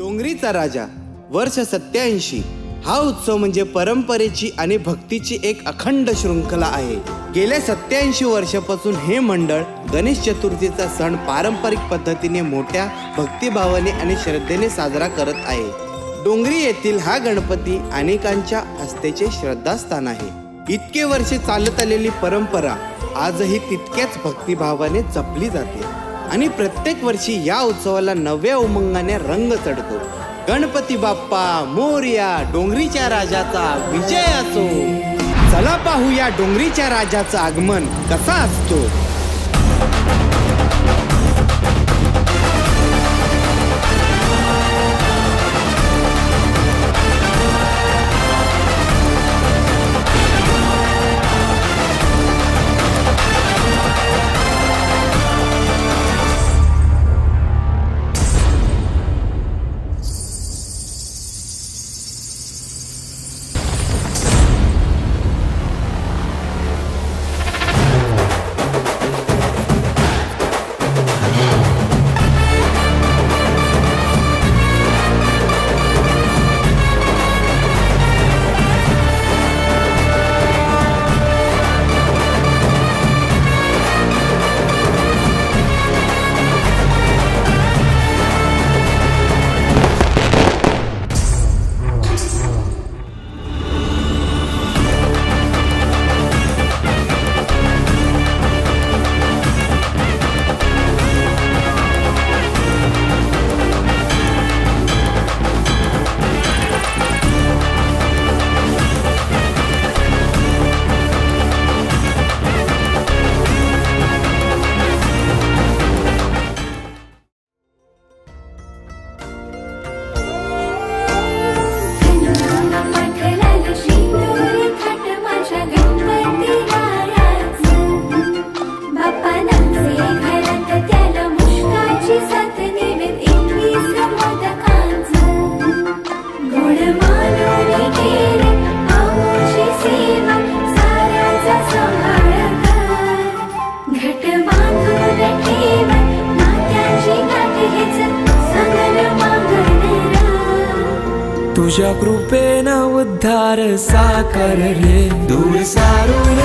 डोंगरीचा राजा वर्ष 87 हा उत्सव म्हणजे परंपरेची आणि भक्तीची एक अखंड शृंखला आहे। गेल्या 87 वर्षापासून हे मंडळ गणेश चतुर्थीचा सण पारंपरिक पद्धतीने मोठ्या भक्तिभावाने आणि श्रद्धेने साजरा करत आहे। डोंगरी येथील हा गणपती अनेकांच्या आस्थेचे श्रद्धास्थान आहे। इतके वर्षे चालत आलेली परंपरा आजही तितक्याच भक्तिभावाने जपली जाते आणि प्रत्येक वर्षी या उत्सवाला नव्या उमंगाने रंग चढतो। गणपती बाप्पा मोरया, डोंगरीच्या राजाचा विजय असो। चला पाहूया डोंगरीच्या राजाचं आगमन कसा असतो। तुझ्या कृपेनं उद्धार साकार रे, दूर सारून